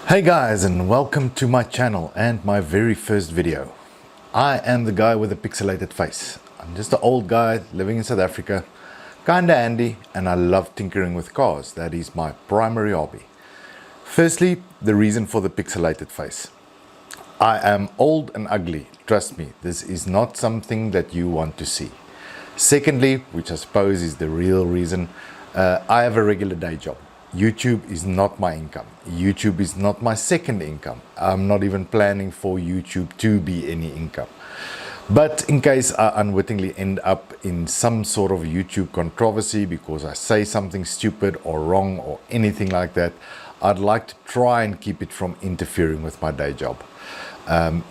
Hey guys, and welcome to my channel and my very first video. I am the guy with a pixelated face. I'm just an old guy living in South Africa, kinda handy, and I love tinkering with cars. That is my primary hobby. Firstly, the reason for the pixelated face. I am old and ugly, trust me, this is not something that you want to see. Secondly, which I suppose is the real reason, I have a regular day job. YouTube is not my income. YouTube is not my second income. I'm not even planning for YouTube to be any income. But in case I unwittingly end up in some sort of YouTube controversy because I say something stupid or wrong or anything like that, I'd like to try and keep it from interfering with my day job.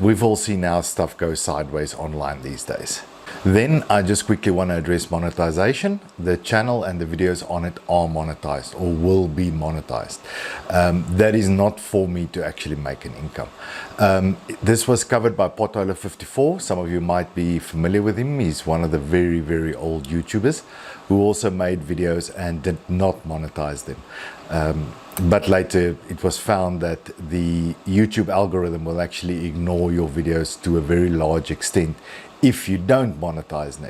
We've all seen how stuff goes sideways online these days. Then I just quickly want to address monetization. The channel and the videos on it are monetized or will be monetized. That is not for me to actually make an income. This was covered by Potholer54. Some of you might be familiar with him. He's one of the very, very old YouTubers who also made videos and did not monetize them. But later it was found that the YouTube algorithm will actually ignore your videos to a very large extent if you don't monetize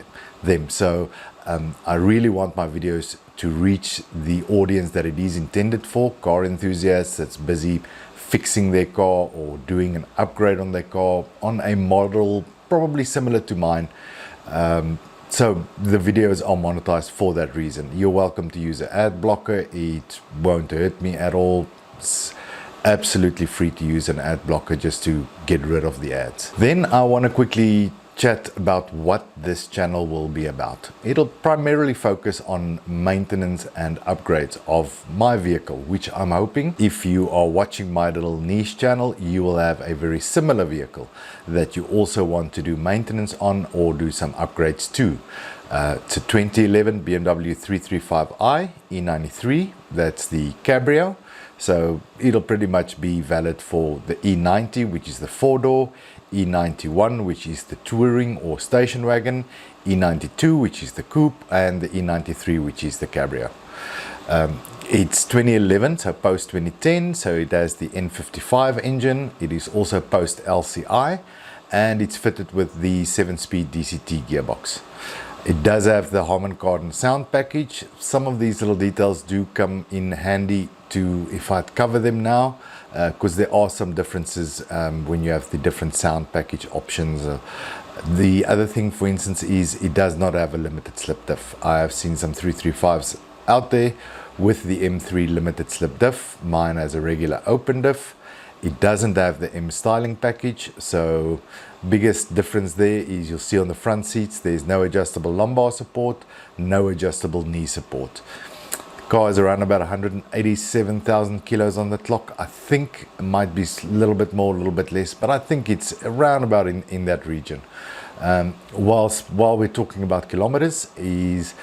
them. So I really want my videos to reach the audience that it is intended for, car enthusiasts that's busy fixing their car or doing an upgrade on their car on a model probably similar to mine. So the videos are monetized for that reason. You're welcome to use an ad blocker. It won't hurt me at all. It's absolutely free to use an ad blocker just to get rid of the ads. Then I want to quickly chat about what this channel will be about. It'll primarily focus on maintenance and upgrades of my vehicle, which I'm hoping if you are watching my little niche channel, you will have a very similar vehicle that you also want to do maintenance on or do some upgrades to. It's a 2011 BMW 335i E93. That's the Cabrio. So it'll pretty much be valid for the E90, which is the 4-door, E91, which is the touring or station wagon, E92, which is the coupe, and the E93, which is the Cabrio. It's 2011, so post 2010, so it has the N55 engine. It is also post LCI, and it's fitted with the 7-speed DCT gearbox. It does have the Harman Kardon sound package. Some of these little details do come in handy to if I cover them now, because there are some differences when you have the different sound package options. The other thing, for instance, is it does not have a limited slip diff. I have seen some 335s out there with the M3 limited slip diff. Mine has a regular open diff. It doesn't have the M styling package, so biggest difference there is you'll see on the front seats there's no adjustable lumbar support, no adjustable knee support. The car is around about 187,000 kilos on the clock. I think it might be a little bit more, a little bit less, but I think it's around about in that region. While we're talking about kilometers, is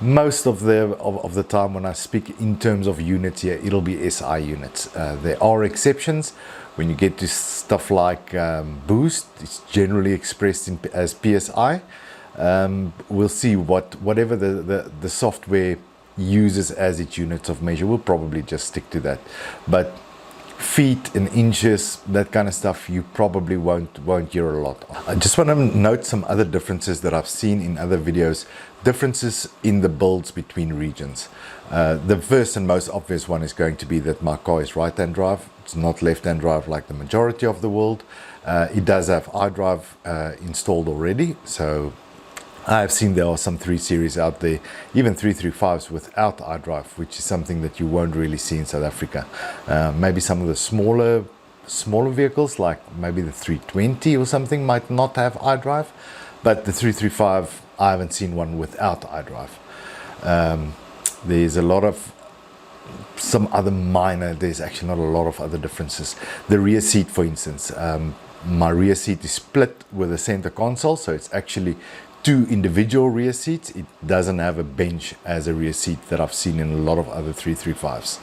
most of the time when I speak in terms of units here, it'll be SI units. There are exceptions. When you get to stuff like boost, it's generally expressed as PSI. We'll see whatever the software uses as its units of measure. We'll probably just stick to that. But feet and inches, that kind of stuff, you probably won't hear a lot. I just want to note some other differences that I've seen in other videos, differences in the builds between regions. The first and most obvious one is going to be that my car is right-hand drive. It's not left-hand drive like the majority of the world. It does have iDrive installed already, so I've seen there are some 3 Series out there, even 335s without iDrive, which is something that you won't really see in South Africa. Maybe some of the smaller vehicles, like maybe the 320 or something, might not have iDrive, but the 335, I haven't seen one without iDrive. There's a lot of some other minor, there's actually not a lot of other differences. The rear seat, for instance, my rear seat is split with a center console, so it's actually 2 individual rear seats. It doesn't have a bench as a rear seat that I've seen in a lot of other 335s.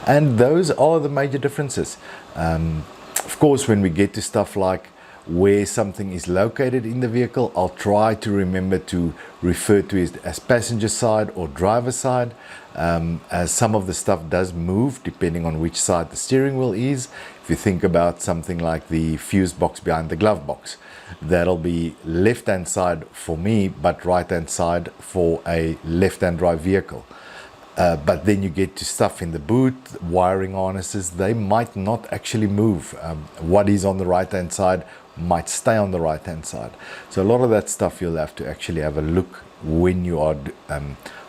And those are the major differences. Of course, when we get to stuff like where something is located in the vehicle, I'll try to remember to refer to it as passenger side or driver side, as some of the stuff does move depending on which side the steering wheel is. If you think about something like the fuse box behind the glove box, that'll be left hand side for me, but right hand side for a left hand drive vehicle. But then you get to stuff in the boot, wiring harnesses, they might not actually move. What is on the right hand side might stay on the right hand side. So a lot of that stuff you'll have to actually have a look when you are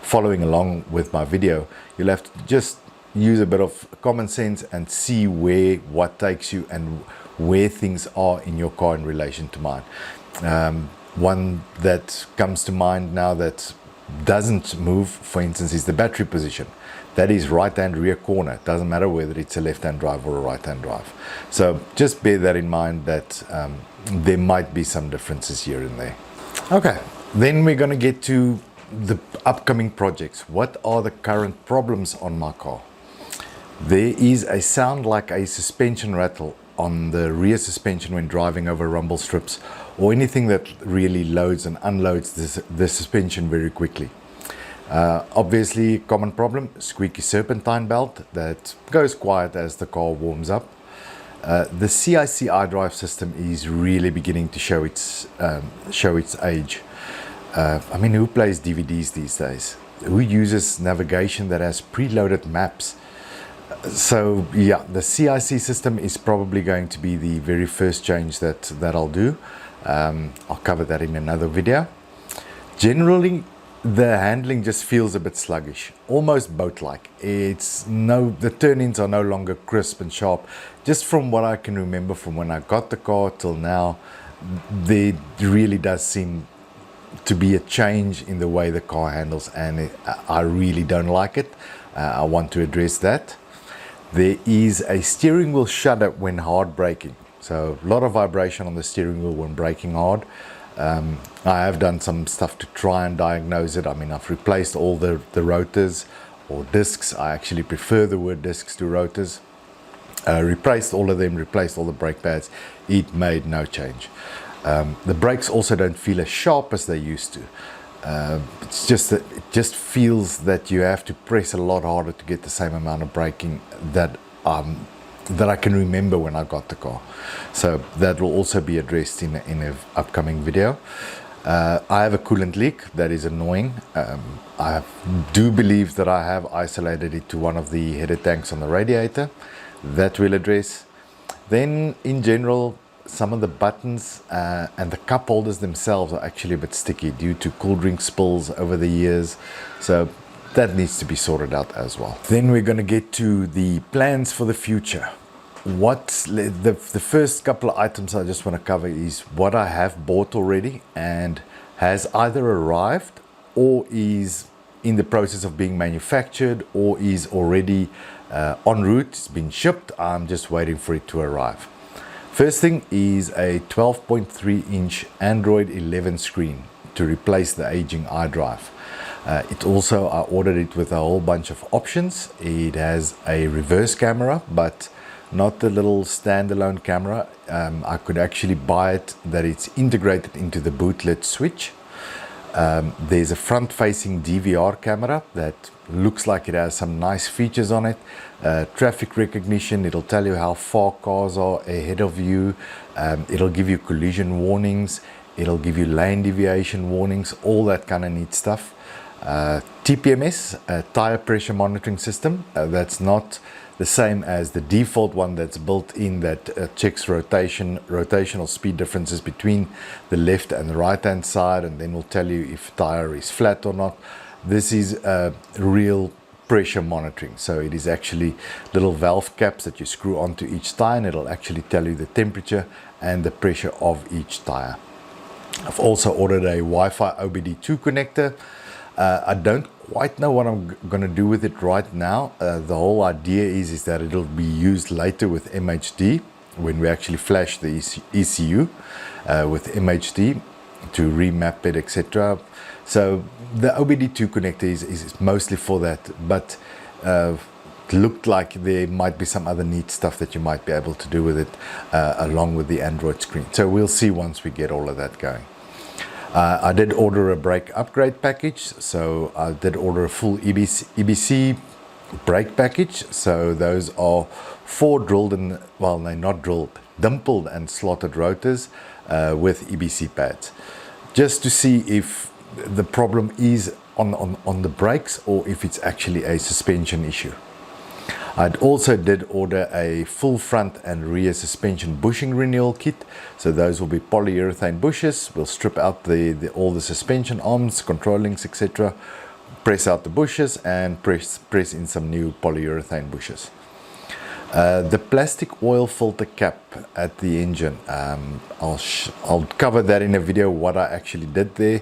following along with my video. You'll have to just use a bit of common sense and see where what takes you and where things are in your car in relation to mine. One that comes to mind now that doesn't move, for instance, is the battery position. That is right hand rear corner. It doesn't matter whether it's a left hand drive or a right hand drive. So just bear that in mind, that there might be some differences here and there. Okay, then we're going to get to the upcoming projects. What are the current problems on my car? There is a sound like a suspension rattle on the rear suspension when driving over rumble strips, or anything that really loads and unloads the suspension very quickly. Obviously, common problem, squeaky serpentine belt that goes quiet as the car warms up. The CIC iDrive system is really beginning to show its age. I mean, who plays DVDs these days? Who uses navigation that has preloaded maps? So yeah, the CIC system is probably going to be the very first change that I'll do. I'll cover that in another video. Generally, the handling just feels a bit sluggish, almost boat-like. The turn-ins are no longer crisp and sharp. Just from what I can remember from when I got the car till now, there really does seem to be a change in the way the car handles, and I really don't like it. I want to address that. There is a steering wheel shudder when hard braking. So a lot of vibration on the steering wheel when braking hard. I have done some stuff to try and diagnose it. I mean, I've replaced all the rotors or discs. I actually prefer the word discs to rotors. Replaced all of them, replaced all the brake pads. It made no change. The brakes also don't feel as sharp as they used to. It's just that it just feels that you have to press a lot harder to get the same amount of braking that I can remember when I got the car. So that will also be addressed in an upcoming video. I have a coolant leak that is annoying. I do believe that I have isolated it to one of the header tanks on the radiator. That will address. Then in general, some of the buttons and the cup holders themselves are actually a bit sticky due to cool drink spills over the years. So that needs to be sorted out as well. Then we're going to get to the plans for the future. The first couple of items I just want to cover is what I have bought already and has either arrived or is in the process of being manufactured or is already en route. It's been shipped. I'm just waiting for it to arrive. First thing is a 12.3-inch Android 11 screen to replace the aging iDrive. I ordered it with a whole bunch of options. It has a reverse camera, but not the little standalone camera. I could actually buy it that it's integrated into the bootlet switch. There's a front-facing DVR camera that looks like it has some nice features on it. Traffic recognition, it'll tell you how far cars are ahead of you. It'll give you collision warnings. It'll give you lane deviation warnings, all that kind of neat stuff. TPMS, tire pressure monitoring system. That's not the same as the default one that's built in that checks rotational speed differences between the left and the right hand side, and then will tell you if tire is flat or not. This is real pressure monitoring. So it is actually little valve caps that you screw onto each tire, and it'll actually tell you the temperature and the pressure of each tire. I've also ordered a Wi-Fi OBD2 connector. I don't quite know what I'm going to do with it right now. The whole idea is that it'll be used later with MHD when we actually flash the ECU with MHD to remap it, etc. So the OBD2 connector is mostly for that, but looked like there might be some other neat stuff that you might be able to do with it along with the Android screen. So we'll see once we get all of that going. I did order a brake upgrade package, so I did order a full EBC brake package. So those are 4 drilled and, well, they're not drilled, dimpled and slotted rotors with EBC pads, just to see if the problem is on the brakes or if it's actually a suspension issue. I also did order a full front and rear suspension bushing renewal kit. So those will be polyurethane bushes. We'll strip out all the suspension arms, control links, etc. Press out the bushes and press in some new polyurethane bushes. The plastic oil filter cap at the engine, I'll cover that in a video what I actually did there.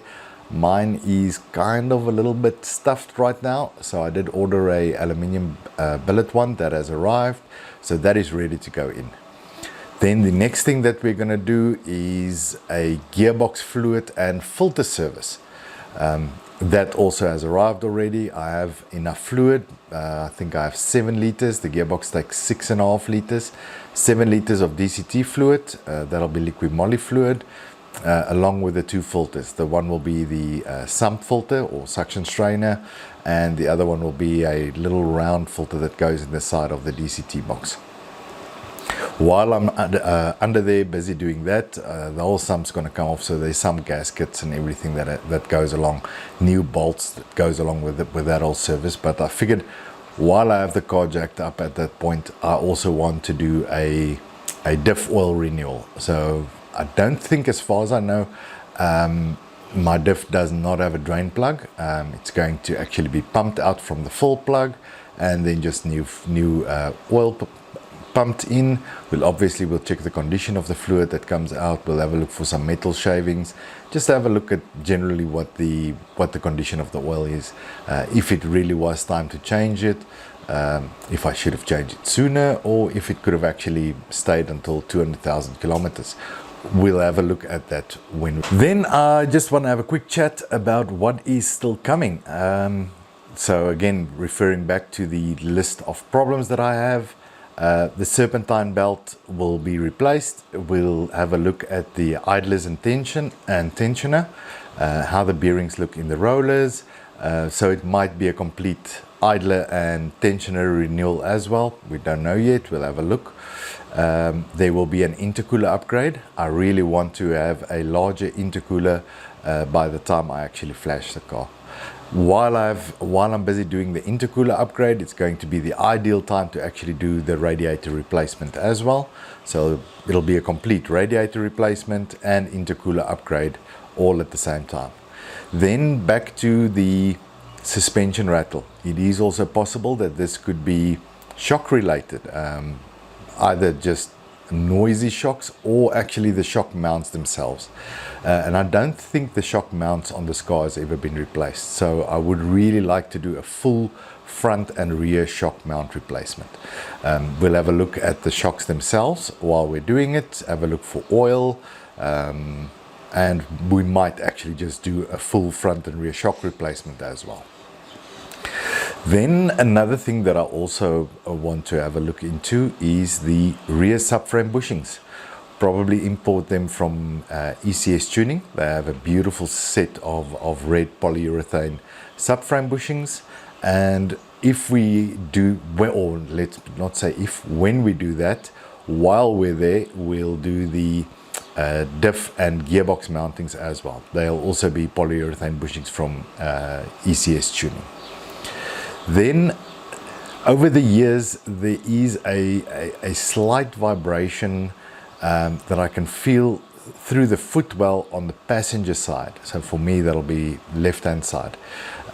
Mine is kind of a little bit stuffed right now, so I did order a aluminium billet one that has arrived, so that is ready to go in. Then the next thing that we're going to do is a gearbox fluid and filter service. That also has arrived already. I have enough fluid. I think I have 7 liters. The gearbox takes 6.5 liters. 7 liters of DCT fluid. That'll be liquid moly fluid. Along with the 2 filters. The one will be the sump filter or suction strainer, and the other one will be a little round filter that goes in the side of the DCT box. While I'm under there busy doing that, the whole sump's going to come off, so there's some gaskets and everything that goes along, new bolts that goes along with that whole service. But I figured while I have the car jacked up at that point, I also want to do a diff oil renewal. So I don't think, as far as I know, my diff does not have a drain plug. It's going to actually be pumped out from the full plug and then just new oil pumped in. We'll check the condition of the fluid that comes out. We'll have a look for some metal shavings, just have a look at generally what the condition of the oil is, if it really was time to change it, if I should have changed it sooner, or if it could have actually stayed until 200,000 kilometers. We'll have a look at that when. Then I just want to have a quick chat about what is still coming. So again, referring back to the list of problems that I have, the serpentine belt will be replaced. We'll have a look at the idlers and tensioner, how the bearings look in the rollers. So it might be a complete idler and tensioner renewal as well. We don't know yet. We'll have a look. There will be an intercooler upgrade. I really want to have a larger intercooler by the time I actually flash the car. While I'm busy doing the intercooler upgrade, it's going to be the ideal time to actually do the radiator replacement as well. So it'll be a complete radiator replacement and intercooler upgrade all at the same time. Then back to the suspension rattle. It is also possible that this could be shock related. Either just noisy shocks or actually the shock mounts themselves. And I don't think the shock mounts on this car has ever been replaced. So I would really like to do a full front and rear shock mount replacement. We'll have a look at the shocks themselves while we're doing it, have a look for oil, and we might actually just do a full front and rear shock replacement as well. Then another thing that I also want to have a look into is the rear subframe bushings. Probably import them from ECS Tuning. They have a beautiful set of red polyurethane subframe bushings, and if we do, or let's not say if, when we do that, while we're there, we'll do the diff and gearbox mountings as well. They'll also be polyurethane bushings from ECS Tuning. Then over the years, there is a slight vibration that I can feel through the footwell on the passenger side. So for me, that'll be left hand side.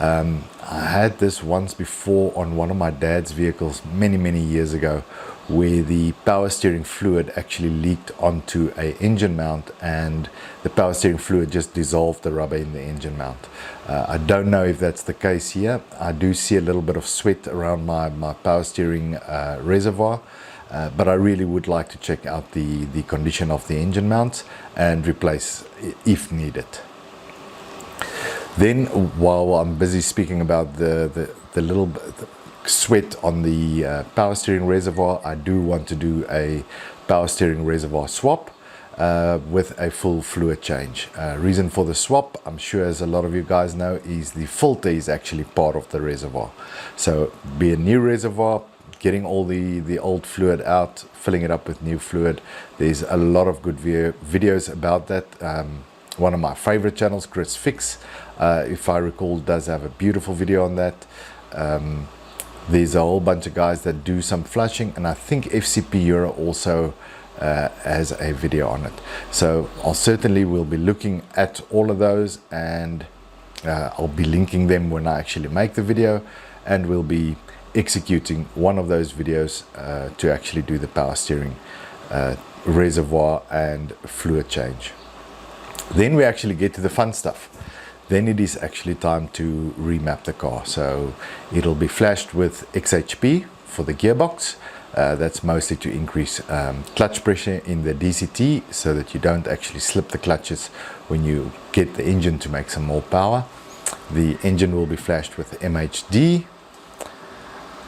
I had this once before on one of my dad's vehicles many years ago, where the power steering fluid actually leaked onto an engine mount, and the power steering fluid just dissolved the rubber in the engine mount. I don't know if that's the case here. I do see a little bit of sweat around my power steering reservoir, but I really would like to check out the condition of the engine mounts and replace if needed. Then while I'm busy speaking about the little sweat on the power steering reservoir, I do want to do a power steering reservoir swap with a full fluid change. Reason for the swap, I'm sure as a lot of you guys know, is the filter is actually part of the reservoir. So be a new reservoir, getting all the old fluid out, filling it up with new fluid. There's a lot of good videos about that. One of my favorite channels, Chris Fix, if I recall, does have a beautiful video on that. There's a whole bunch of guys that do some flushing, and I think FCP Euro also has a video on it. So I'll certainly will be looking at all of those, and I'll be linking them when I actually make the video, and we'll be executing one of those videos to actually do the power steering reservoir and fluid change. Then we actually get to the fun stuff. Then it is actually time to remap the car. So it'll be flashed with XHP for the gearbox. That's mostly to increase clutch pressure in the DCT so that you don't actually slip the clutches when you get the engine to make some more power. The engine will be flashed with MHD.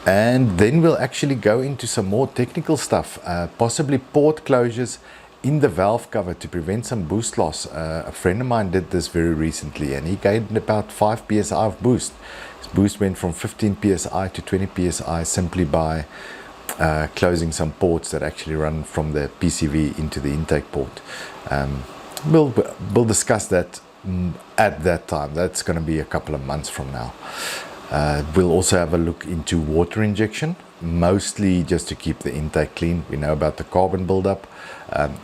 And then we'll actually go into some more technical stuff, possibly port closures in the valve cover to prevent some boost loss. A friend of mine did this very recently, and he gained about 5 psi of boost. His boost went from 15 psi to 20 psi simply by closing some ports that actually run from the PCV into the intake port. We'll discuss that at that time. That's going to be a couple of months from now. We'll also have a look into water injection, mostly just to keep the intake clean. We know about the carbon buildup.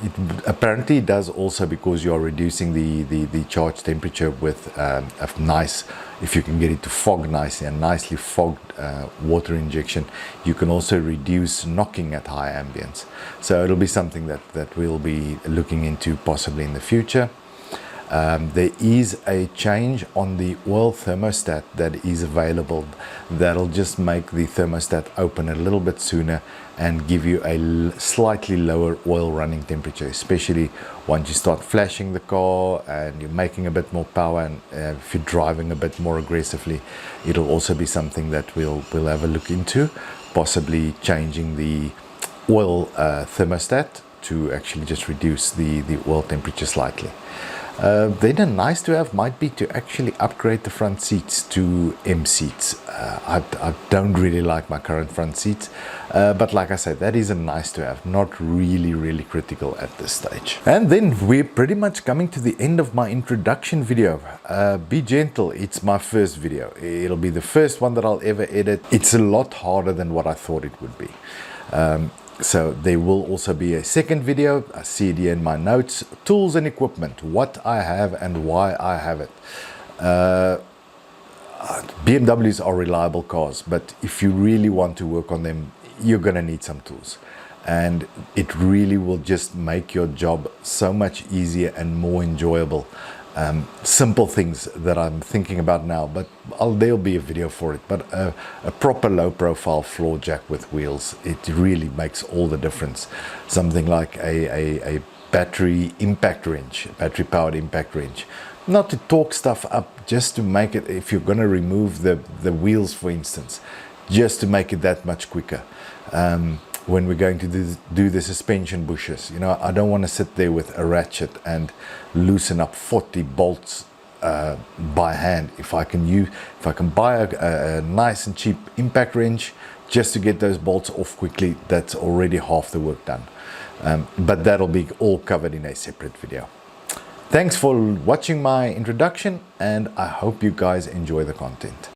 It apparently does also because you are reducing the charge temperature with a nice, if you can get it to fog nicely, a nicely fogged water injection, you can also reduce knocking at high ambience. So it'll be something that we'll be looking into possibly in the future. There is a change on the oil thermostat that is available that'll just make the thermostat open a little bit sooner and give you a slightly lower oil running temperature, especially once you start flashing the car and you're making a bit more power, and if you're driving a bit more aggressively. It'll also be something that we'll have a look into, possibly changing the oil thermostat to actually just reduce the oil temperature slightly. Then a nice to have might be to actually upgrade the front seats to M seats. I don't really like my current front seats, but like I said, that is a nice to have, not really critical at this stage. And then we're pretty much coming to the end of my introduction video. Be gentle, it's my first video. It'll be the first one that I'll ever edit. It's a lot harder than what I thought it would be. So there will also be a second video. I see it here in my notes. Tools and equipment, what I have and why I have it. BMWs are reliable cars, but if you really want to work on them, you're gonna need some tools. And it really will just make your job so much easier and more enjoyable. Simple things that I'm thinking about now, but there'll be a video for it. But a proper low profile floor jack with wheels, it really makes all the difference. Something like a battery impact wrench, battery powered impact wrench. Not to torque stuff up, just to make it, if you're going to remove the wheels for instance, just to make it that much quicker. When we're going to do the suspension bushes, you know, I don't want to sit there with a ratchet and loosen up 40 bolts by hand. If I can buy a nice and cheap impact wrench just to get those bolts off quickly, that's already half the work done. But that'll be all covered in a separate video. Thanks for watching my introduction, and I hope you guys enjoy the content.